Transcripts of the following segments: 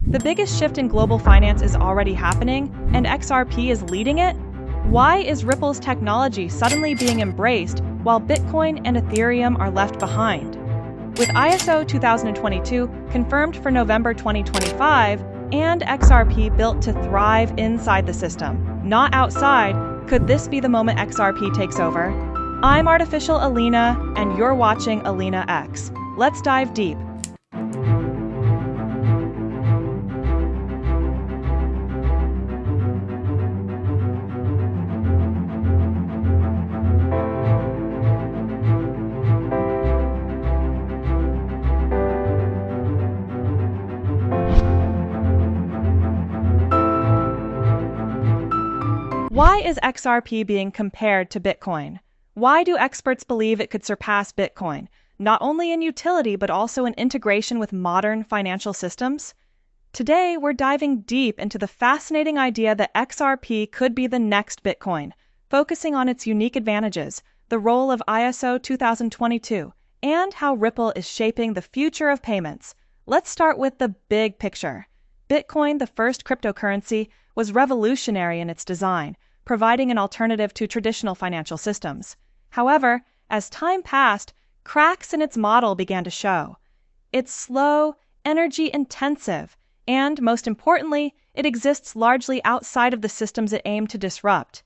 The biggest shift in global finance is already happening, and XRP is leading it? Why is Ripple's technology suddenly being embraced while Bitcoin and Ethereum are left behind? With ISO 2022 confirmed for November 2025 and XRP built to thrive inside the system, not outside, could this be the moment XRP takes over? I'm Artificial Alina, and you're watching AlinaX. Let's dive deep. Why is XRP being compared to Bitcoin? Why do experts believe it could surpass Bitcoin, not only in utility but also in integration with modern financial systems? Today, we're diving deep into the fascinating idea that XRP could be the next Bitcoin, focusing on its unique advantages, the role of ISO 2022, and how Ripple is shaping the future of payments. Let's start with the big picture. Bitcoin, the first cryptocurrency, was revolutionary in its design, providing an alternative to traditional financial systems. However, as time passed, cracks in its model began to show. It's slow, energy-intensive, and, most importantly, it exists largely outside of the systems it aimed to disrupt.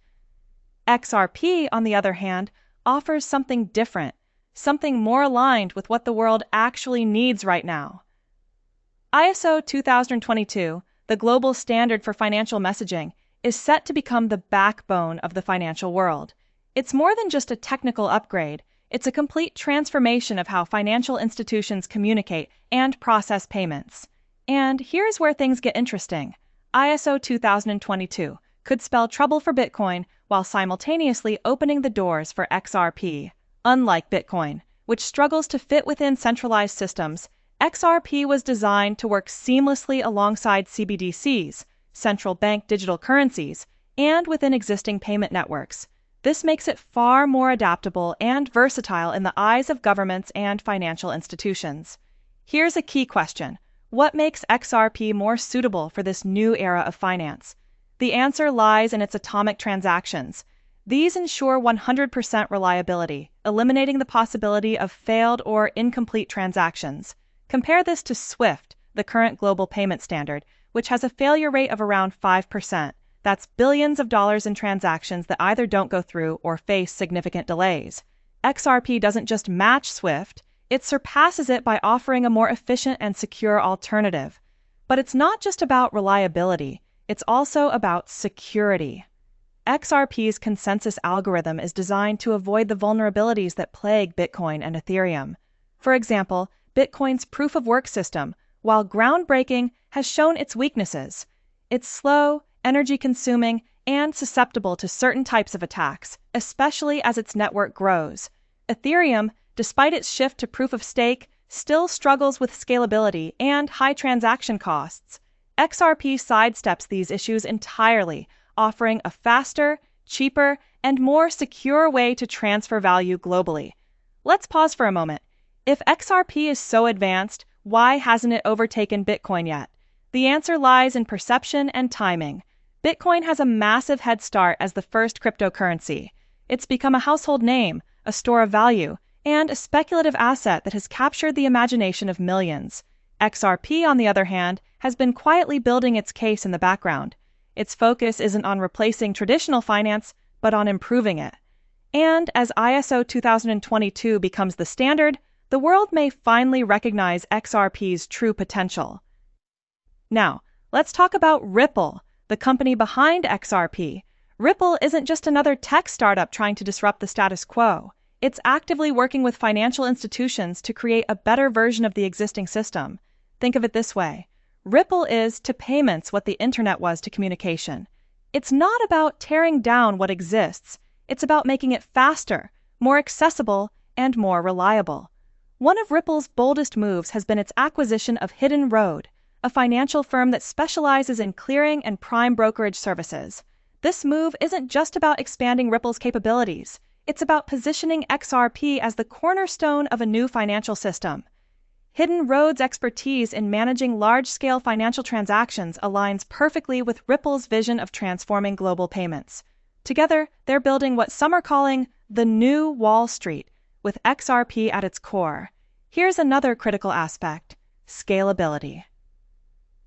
XRP, on the other hand, offers something different, something more aligned with what the world actually needs right now. ISO 2022, the global standard for financial messaging, is set to become the backbone of the financial world. It's more than just a technical upgrade, it's a complete transformation of how financial institutions communicate and process payments. And here's where things get interesting. ISO 2022 could spell trouble for Bitcoin while simultaneously opening the doors for XRP. Unlike Bitcoin, which struggles to fit within centralized systems, XRP was designed to work seamlessly alongside CBDCs, central bank digital currencies, and within existing payment networks. This makes it far more adaptable and versatile in the eyes of governments and financial institutions. Here's a key question. What makes XRP more suitable for this new era of finance? The answer lies in its atomic transactions. These ensure 100% reliability, eliminating the possibility of failed or incomplete transactions. Compare this to SWIFT, the current global payment standard, which has a failure rate of around 5%. That's billions of dollars in transactions that either don't go through or face significant delays. XRP doesn't just match SWIFT, it surpasses it by offering a more efficient and secure alternative. But it's not just about reliability, it's also about security. XRP's consensus algorithm is designed to avoid the vulnerabilities that plague Bitcoin and Ethereum. For example, Bitcoin's proof-of-work system, while groundbreaking, has shown its weaknesses. It's slow, energy-consuming, and susceptible to certain types of attacks, especially as its network grows. Ethereum, despite its shift to proof-of-stake, still struggles with scalability and high transaction costs. XRP sidesteps these issues entirely, offering a faster, cheaper, and more secure way to transfer value globally. Let's pause for a moment. If XRP is so advanced, why hasn't it overtaken Bitcoin yet? The answer lies in perception and timing. Bitcoin has a massive head start as the first cryptocurrency. It's become a household name, a store of value, and a speculative asset that has captured the imagination of millions. XRP, on the other hand, has been quietly building its case in the background. Its focus isn't on replacing traditional finance, but on improving it. And as ISO 2022 becomes the standard, the world may finally recognize XRP's true potential. Now, let's talk about Ripple, the company behind XRP. Ripple isn't just another tech startup trying to disrupt the status quo. It's actively working with financial institutions to create a better version of the existing system. Think of it this way. Ripple is to payments what the internet was to communication. It's not about tearing down what exists. It's about making it faster, more accessible, and more reliable. One of Ripple's boldest moves has been its acquisition of Hidden Road, a financial firm that specializes in clearing and prime brokerage services. This move isn't just about expanding Ripple's capabilities, it's about positioning XRP as the cornerstone of a new financial system. Hidden Road's expertise in managing large-scale financial transactions aligns perfectly with Ripple's vision of transforming global payments. Together, they're building what some are calling the new Wall Street, with XRP at its core. Here's another critical aspect: scalability.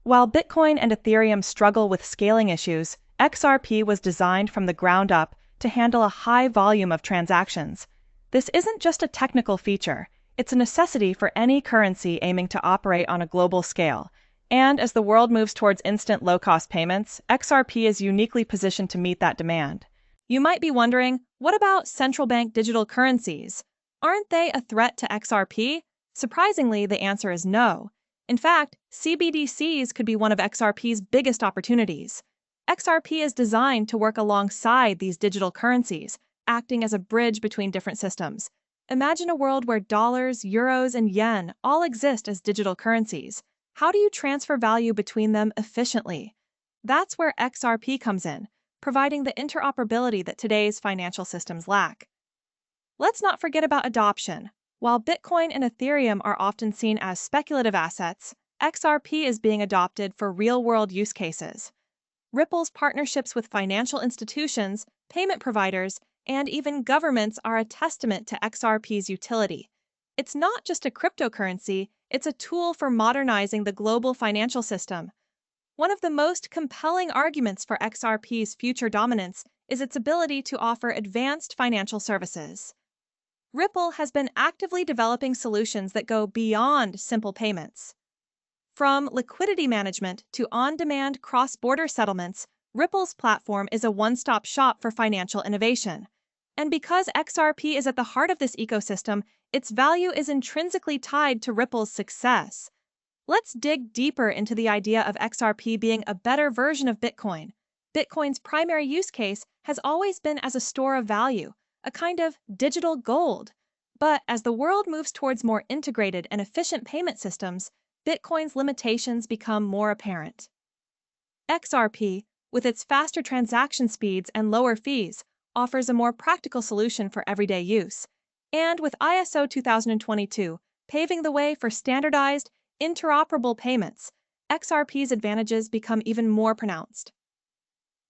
While Bitcoin and Ethereum struggle with scaling issues, XRP was designed from the ground up to handle a high volume of transactions. This isn't just a technical feature, it's a necessity for any currency aiming to operate on a global scale. And as the world moves towards instant low-cost payments, XRP is uniquely positioned to meet that demand. You might be wondering, what about central bank digital currencies? Aren't they a threat to XRP? Surprisingly, the answer is no. In fact, CBDCs could be one of XRP's biggest opportunities. XRP is designed to work alongside these digital currencies, acting as a bridge between different systems. Imagine a world where dollars, euros, and yen all exist as digital currencies. How do you transfer value between them efficiently? That's where XRP comes in, providing the interoperability that today's financial systems lack. Let's not forget about adoption. While Bitcoin and Ethereum are often seen as speculative assets, XRP is being adopted for real-world use cases. Ripple's partnerships with financial institutions, payment providers, and even governments are a testament to XRP's utility. It's not just a cryptocurrency, it's a tool for modernizing the global financial system. One of the most compelling arguments for XRP's future dominance is its ability to offer advanced financial services. Ripple has been actively developing solutions that go beyond simple payments. From liquidity management to on-demand cross-border settlements, Ripple's platform is a one-stop shop for financial innovation. And because XRP is at the heart of this ecosystem, its value is intrinsically tied to Ripple's success. Let's dig deeper into the idea of XRP being a better version of Bitcoin. Bitcoin's primary use case has always been as a store of value, a kind of digital gold. But as the world moves towards more integrated and efficient payment systems, Bitcoin's limitations become more apparent. XRP, with its faster transaction speeds and lower fees, offers a more practical solution for everyday use. And with ISO 2022 paving the way for standardized, interoperable payments, XRP's advantages become even more pronounced.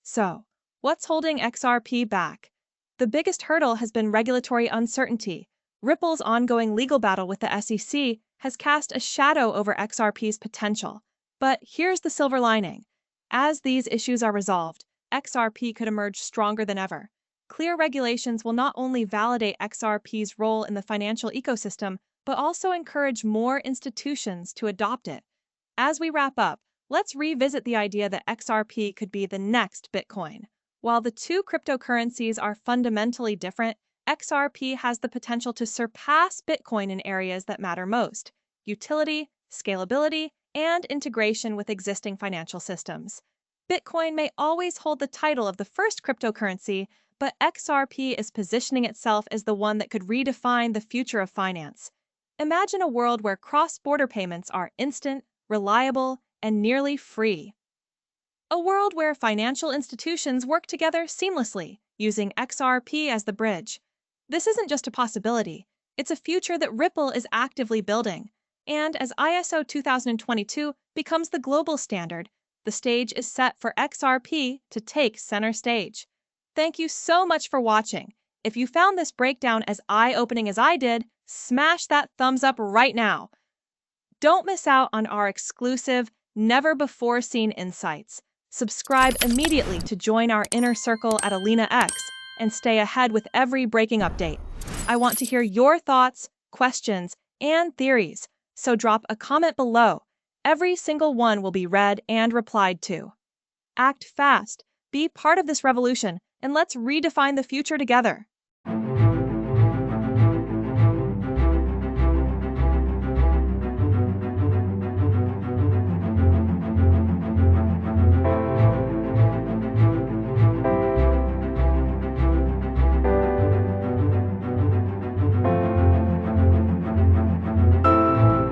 So, what's holding XRP back? The biggest hurdle has been regulatory uncertainty. Ripple's ongoing legal battle with the SEC has cast a shadow over XRP's potential. But here's the silver lining. As these issues are resolved, XRP could emerge stronger than ever. Clear regulations will not only validate XRP's role in the financial ecosystem, but also encourage more institutions to adopt it. As we wrap up, let's revisit the idea that XRP could be the next Bitcoin. While the two cryptocurrencies are fundamentally different, XRP has the potential to surpass Bitcoin in areas that matter most: utility, scalability, and integration with existing financial systems. Bitcoin may always hold the title of the first cryptocurrency, but XRP is positioning itself as the one that could redefine the future of finance. Imagine a world where cross-border payments are instant, reliable, and nearly free. A world where financial institutions work together seamlessly, using XRP as the bridge. This isn't just a possibility, it's a future that Ripple is actively building. And as ISO 2022 becomes the global standard, the stage is set for XRP to take center stage. Thank you so much for watching. If you found this breakdown as eye-opening as I did, smash that thumbs up right now. Don't miss out on our exclusive, never-before-seen insights. Subscribe immediately to join our inner circle at AlinaX and stay ahead with every breaking update. I want to hear your thoughts, questions, and theories, so drop a comment below. Every single one will be read and replied to. Act fast, be part of this revolution, and let's redefine the future together.